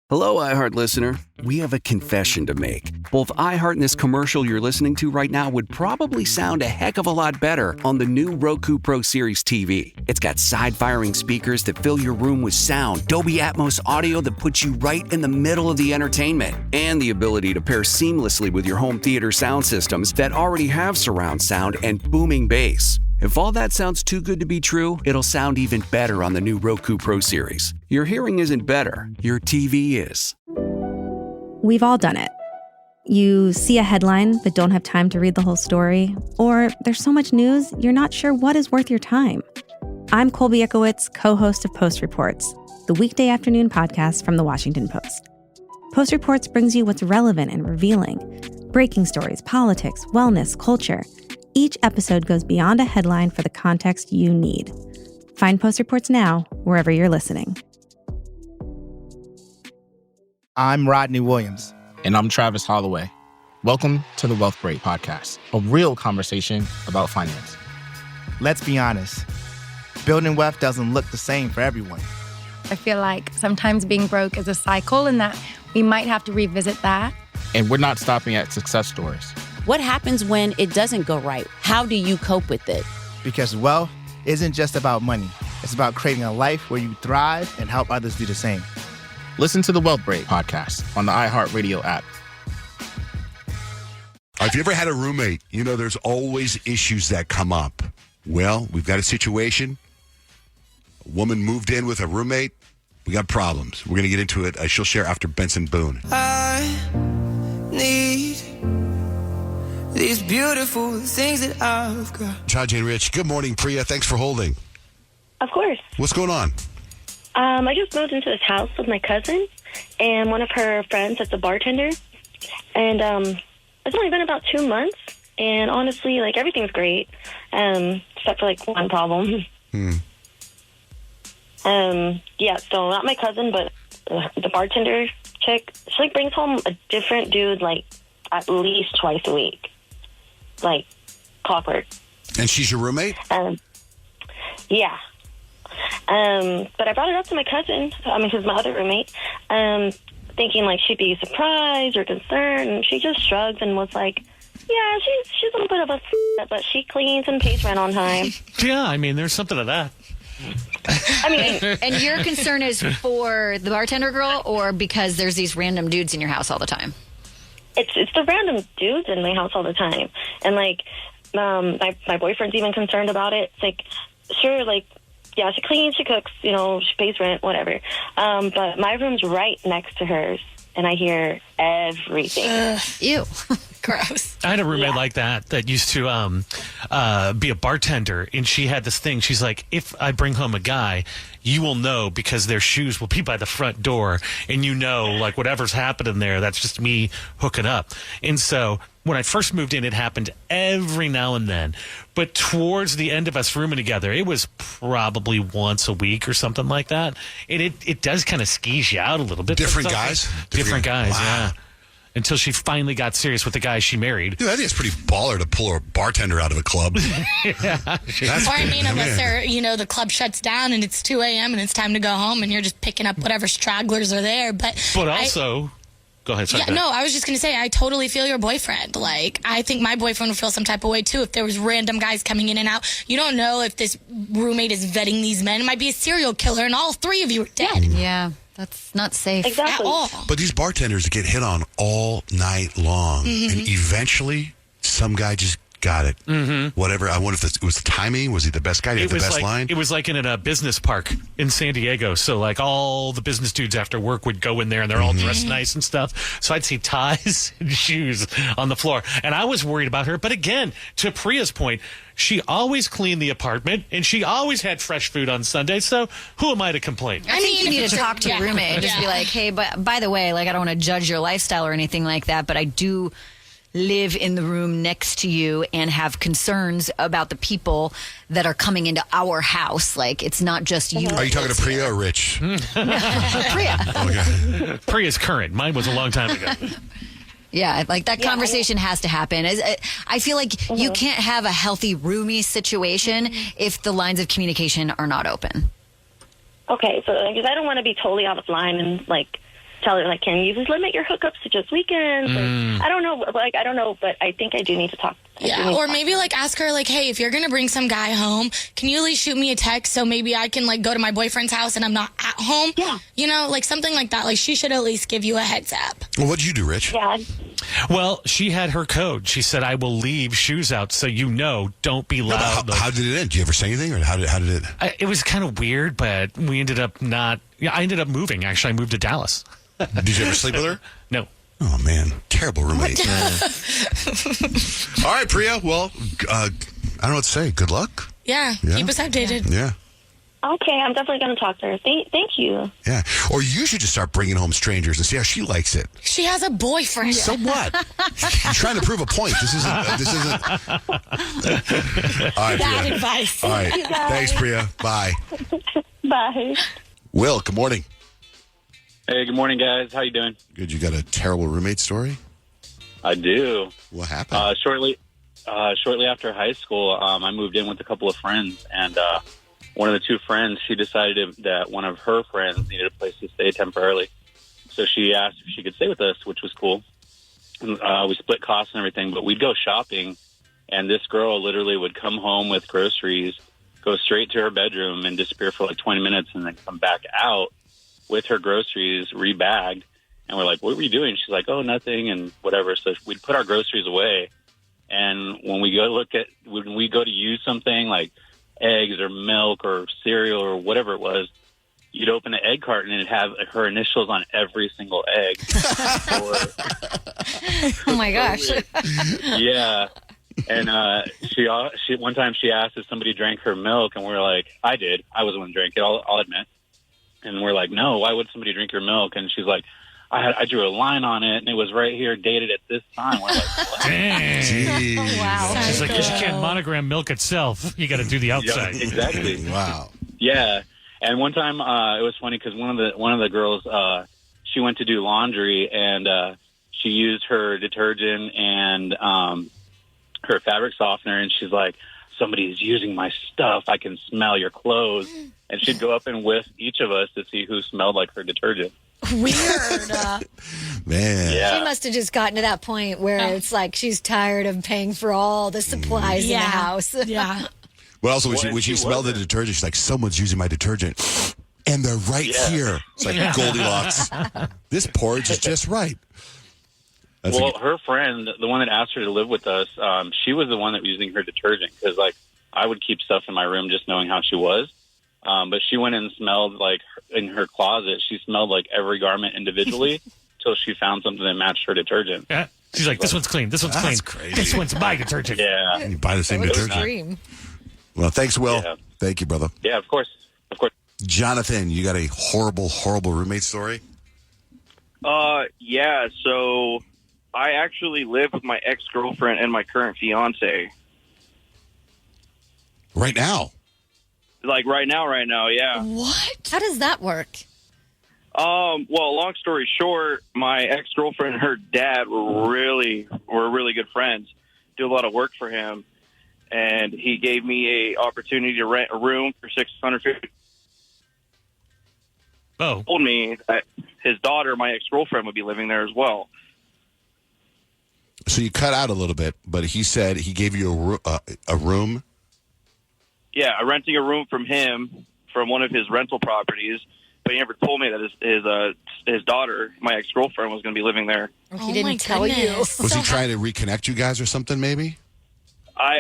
Hello, iHeart listener. We have a confession to make. Both iHeart and this commercial you're listening to right now would probably sound a heck of a lot better on the new Roku Pro Series TV. It's got side-firing speakers that fill your room with sound, Dolby Atmos audio that puts you right in the middle of the entertainment, and the ability to pair seamlessly with your home theater sound systems that already have surround sound and booming bass. If all that sounds too good to be true, it'll sound even better on the new Roku Pro Series. Your hearing isn't better, your TV is. We've all done it. You see a headline but don't have time to read the whole story, or there's so much news you're not sure what is worth your time. I'm Colby Ickowitz, co-host of Post Reports, the weekday afternoon podcast from The Washington Post. Post Reports brings you what's relevant and revealing. Breaking stories, politics, wellness, culture. Each episode goes beyond a headline for the context you need. Find Post Reports now, wherever you're listening. I'm Rodney Williams. And I'm Travis Holloway. Welcome to the Wealth Break Podcast, a real conversation about finance. Let's be honest, building wealth doesn't look the same for everyone. I feel like sometimes being broke is a cycle and that we might have to revisit that. And we're not stopping at success stories. What happens when it doesn't go right? How do you cope with it? Because wealth isn't just about money. It's about creating a life where you thrive and help others do the same. Listen to the Wealth Break Podcast on the iHeartRadio app. Have you ever had a roommate? You know, there's always issues that come up. Well, we've got a situation. A woman moved in with a roommate. We got problems. We're going to get into it. She'll share after Benson Boone. I need these beautiful things that I've got. Tajay and Rich, good morning, Priya. Thanks for holding. Of course. What's going on? I just moved into this house with my cousin and one of her friends that's a bartender. And it's only been about 2 months. And honestly, like, everything's great, except for, like, one problem. Yeah, so not my cousin, but the bartender chick, she, like, brings home a different dude, like, at least twice a week. Like, clockwork. And she's your roommate? Yeah. But I brought it up to my cousin, who's my other roommate, thinking, like, she'd be surprised or concerned, and she just shrugged and was like, yeah, she's a little bit of a but she cleans and pays rent on time. Yeah, I mean, there's something to that. I mean, and your concern is for the bartender girl, or because there's these random dudes in your house all the time? It's the random dudes in my house all the time. And, like, my boyfriend's even concerned about it. It's like, sure, like, yeah, she cleans, she cooks, you know, she pays rent, whatever. But my room's right next to hers, and I hear everything. Ew. Gross. I had a roommate like that used to be a bartender, and she had this thing. She's like, if I bring home a guy, you will know because their shoes will be by the front door, and you know, like, whatever's happening there, that's just me hooking up. And so when I first moved in, it happened every now and then. But towards the end of us rooming together, it was probably once a week or something like that. And it does kind of skeeze you out a little bit. Different guys? Different guys, wow. yeah. Until she finally got serious with the guy she married. Dude, I think it's pretty baller to pull a bartender out of a club. Unless they're, the club shuts down and it's 2 a.m. and it's time to go home and you're just picking up whatever stragglers are there. But also, go ahead. Sorry, no, I was just going to say, I totally feel your boyfriend. Like, I think my boyfriend would feel some type of way, too, if there was random guys coming in and out. You don't know if this roommate is vetting these men. It might be a serial killer and all three of you are dead. Yeah. That's not safe exactly. At all. But these bartenders get hit on all night long. Mm-hmm. And eventually, some guy just got it. Mm-hmm. Whatever. I wonder if it was the timing. Was he the best guy? Did he have the best line? It was like in a business park in San Diego. So, like, all the business dudes after work would go in there, and they're all dressed nice and stuff. So I'd see ties and shoes on the floor. And I was worried about her. But again, to Priya's point, she always cleaned the apartment, and she always had fresh food on Sunday. So who am I to complain? I think you need to talk to your roommate and just be like, hey, but by the way, like, I don't want to judge your lifestyle or anything like that, but I do live in the room next to you and have concerns about the people that are coming into our house. Like, it's not just you. Are you talking to Priya or Rich? Priya. Okay. Priya's current. Mine was a long time ago. Yeah, like that conversation has to happen. I feel like you can't have a healthy roomie situation if the lines of communication are not open. Okay, so because I don't want to be totally out of line and, like, tell her, like, can you just limit your hookups to just weekends? Like, I don't know, but I think I do need to talk. Yeah, or maybe like ask her like, hey, if you're gonna bring some guy home, can you at least shoot me a text so maybe I can like go to my boyfriend's house and I'm not at home? Yeah, you know, like something like that. Like she should at least give you a heads up. Well, what'd you do, Rich? Yeah. Well, she had her code. She said, "I will leave shoes out, so don't be loud." How did it end? Did you ever say anything, or how did it? It was kind of weird, but we ended up not. Yeah, I ended up moving. Actually, I moved to Dallas. Did you ever sleep with her? No. Oh, man. Terrible roommate. All right, Priya. Well, I don't know what to say. Good luck. Yeah. Keep us updated. Yeah. Okay, I'm definitely going to talk to her. Thank you. Yeah. Or you should just start bringing home strangers and see how she likes it. She has a boyfriend. So what? You're trying to prove a point. This isn't. All right, Bad Priya. advice. All right. Thanks, Priya. Bye. Bye. Will, good morning. Hey, good morning, guys. How you doing? Good. You got a terrible roommate story? I do. What happened? Shortly after high school, I moved in with a couple of friends, and one of the two friends, she decided that one of her friends needed a place to stay temporarily. So she asked if she could stay with us, which was cool. We split costs and everything, but we'd go shopping, and this girl literally would come home with groceries, go straight to her bedroom, and disappear for like 20 minutes, and then come back out with her groceries rebagged. And we're like, what were you doing? She's like, oh, nothing, and whatever. So we'd put our groceries away. And when we go to use something like eggs or milk or cereal or whatever it was, you'd open the egg carton and it'd have her initials on every single egg. Oh my gosh. Yeah. And she one time she asked if somebody drank her milk, and we're like, I did. I was the one who drank it, I'll admit. And we're like, no, why would somebody drink your milk? And she's like, I drew a line on it, and it was right here, dated at this time. We're like, what? Dang. Oh, wow. She's like, you can't monogram milk itself. You got to do the outside. Yeah, exactly. Wow. Yeah. And one time it was funny because one of the girls, she went to do laundry, and she used her detergent and her fabric softener, and she's like, somebody's using my stuff. I can smell your clothes. And she'd go up and whiff each of us to see who smelled like her detergent. Weird. Man. Yeah. She must have just gotten to that point where it's like she's tired of paying for all the supplies in the house. Yeah. But also, when she smelled the detergent, she's like, someone's using my detergent. And they're right here. It's like Goldilocks. This porridge is just right. Her friend, the one that asked her to live with us, she was the one that was using her detergent because, like, I would keep stuff in my room just knowing how she was. But she went and smelled, like, in her closet, she smelled, like, every garment individually till she found something that matched her detergent. Yeah. She's like, this one's clean. This one's clean. Crazy. This one's my detergent. Yeah. And you buy the same detergent. Well, thanks, Will. Yeah. Thank you, brother. Yeah, of course. Of course. Jonathan, you got a horrible, horrible roommate story? Yeah, so I actually live with my ex-girlfriend and my current fiance. Right now? Like right now, yeah. What? How does that work? Well, long story short, my ex-girlfriend and her dad were really good friends. Do a lot of work for him, and he gave me a opportunity to rent a room for $650. Oh. Told me that his daughter, my ex-girlfriend, would be living there as well. So you cut out a little bit, but he said he gave you a room? Yeah, I'm renting a room from him from one of his rental properties, but he never told me that his daughter, my ex-girlfriend, was going to be living there. He didn't tell you. Was he trying to reconnect you guys or something, maybe? I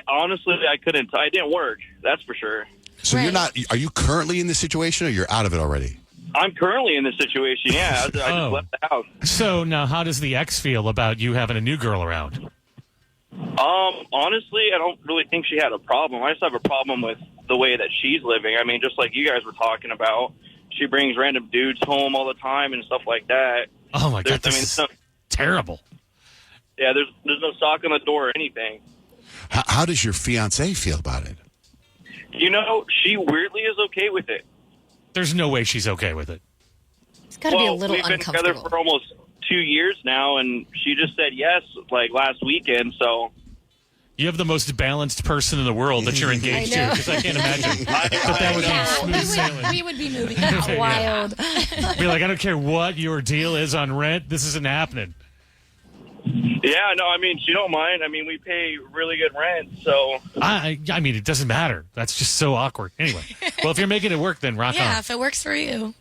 couldn't. I didn't work. That's for sure. So you're not, are you currently in this situation or you're out of it already? I'm currently in this situation, yeah. I just left the house. So now how does the ex feel about you having a new girl around? Honestly, I don't really think she had a problem. I just have a problem with the way that she's living. I mean, just like you guys were talking about, she brings random dudes home all the time and stuff like that. Oh my God, this is terrible. Yeah, there's no sock on the door or anything. How does your fiance feel about it? You know, she weirdly is okay with it. There's no way she's okay with it. It's got to be a little we've been uncomfortable. together for almost 2 years now, and she just said yes, like last weekend. So You have the most balanced person in the world that you're engaged to, because I can't imagine that would be smooth sailing. We would be moving out. Wild. Be like, I don't care what your deal is on rent. This isn't happening. Yeah, no, I mean, she don't mind. I mean, we pay really good rent, so. I mean, it doesn't matter. That's just so awkward. Anyway, well, if you're making it work, then rock on. Yeah, if it works for you.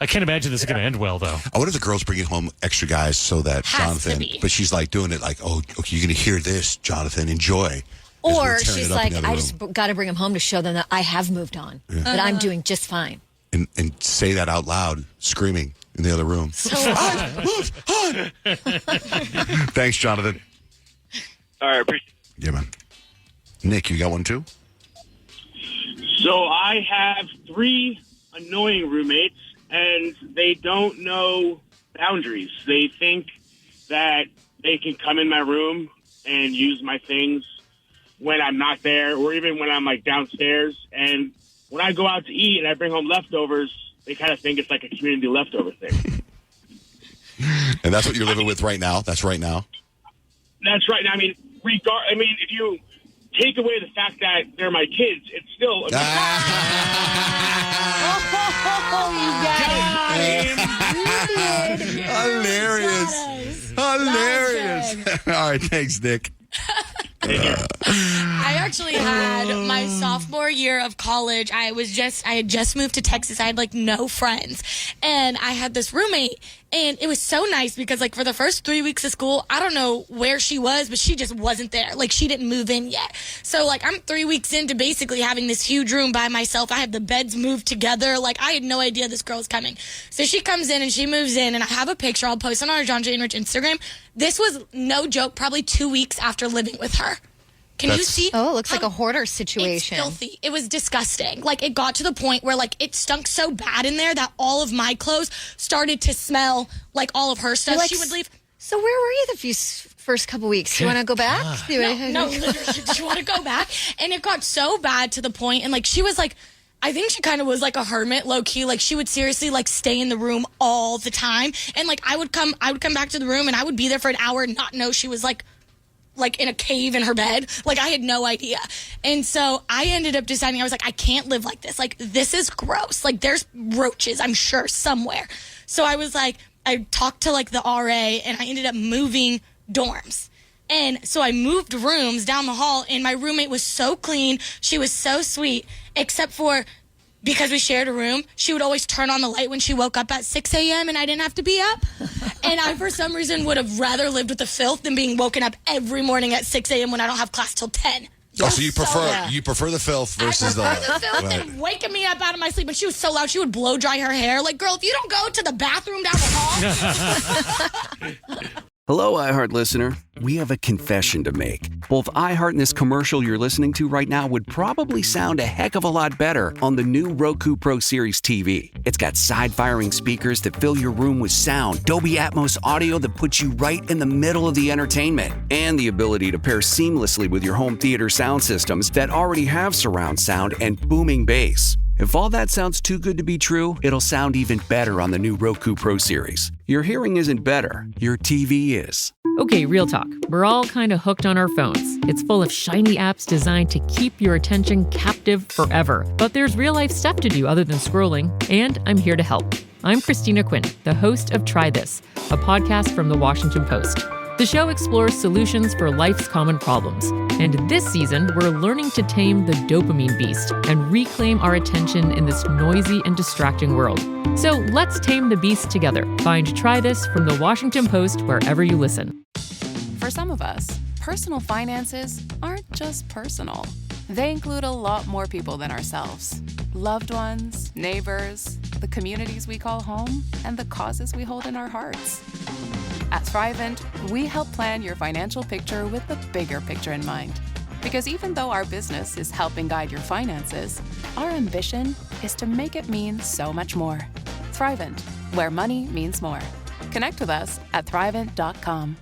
I can't imagine this is going to end well, though. I wonder if the girl's bringing home extra guys so that Jonathan, but she's like doing it like, oh, okay, you're going to hear this, Jonathan, enjoy. Or she's like, I just got to bring him home to show them that I have moved on, that I'm doing just fine. And say that out loud, screaming in the other room. So Thanks, Jonathan. All right, appreciate it. Yeah, man. Nick, you got one too? So I have 3 annoying roommates, and they don't know boundaries. They think that they can come in my room and use my things when I'm not there, or even when I'm like downstairs. And when I go out to eat and I bring home leftovers, they kind of think it's like a community leftover thing. And that's what you're living with right now? That's right now? That's right. I mean, if you take away the fact that they're my kids, it's still... Hilarious. All right, thanks, Nick. I actually had my sophomore year of college. I had just moved to Texas. I had like no friends, and I had this roommate, and it was so nice because like for the first 3 weeks of school, I don't know where she was, but she just wasn't there. Like she didn't move in yet. So like I'm 3 weeks into basically having this huge room by myself. I have the beds moved together. Like I had no idea this girl's coming. So she comes in and she moves in, and I have a picture I'll post on our John J. and Rich Instagram. This was no joke, probably 2 weeks after living with her. Can you see? Oh, it looks like a hoarder situation. It's filthy. It was disgusting. Like, it got to the point where, like, it stunk so bad in there that all of my clothes started to smell like all of her stuff. Like, she would leave. So where were you the first couple weeks? Do you want to go back? No, literally, do you want to go back? And it got so bad to the point, and, like, she was, like, I think she kind of was like a hermit, low key. Like she would seriously like stay in the room all the time. And like I would come back to the room and I would be there for an hour and not know she was like in a cave in her bed. Like I had no idea. And so I ended up deciding, I was like, I can't live like this. Like this is gross. Like there's roaches, I'm sure, somewhere. So I was like, I talked to like the RA and I ended up moving dorms. And so I moved rooms down the hall, and my roommate was so clean. She was so sweet, except for because we shared a room, she would always turn on the light when she woke up at 6 a.m. and I didn't have to be up. And I, for some reason, would have rather lived with the filth than being woken up every morning at 6 a.m. when I don't have class till 10. Oh, so you prefer the filth versus the filth and waking me up out of my sleep. And she was so loud, she would blow dry her hair. Like, girl, if you don't go to the bathroom down the hall... Hello, iHeart listener. We have a confession to make. Both iHeart and this commercial you're listening to right now would probably sound a heck of a lot better on the new Roku Pro Series TV. It's got side-firing speakers that fill your room with sound, Dolby Atmos audio that puts you right in the middle of the entertainment, and the ability to pair seamlessly with your home theater sound systems that already have surround sound and booming bass. If all that sounds too good to be true, it'll sound even better on the new Roku Pro Series. Your hearing isn't better, your TV is. Okay, real talk. We're all kind of hooked on our phones. It's full of shiny apps designed to keep your attention captive forever. But there's real-life stuff to do other than scrolling, and I'm here to help. I'm Christina Quinn, the host of Try This, a podcast from The Washington Post. The show explores solutions for life's common problems. And this season, we're learning to tame the dopamine beast and reclaim our attention in this noisy and distracting world. So let's tame the beast together. Find Try This from The Washington Post wherever you listen. For some of us, personal finances aren't just personal. They include a lot more people than ourselves. Loved ones, neighbors, the communities we call home, and the causes we hold in our hearts. At Thrivent, we help plan your financial picture with the bigger picture in mind. Because even though our business is helping guide your finances, our ambition is to make it mean so much more. Thrivent, where money means more. Connect with us at Thrivent.com.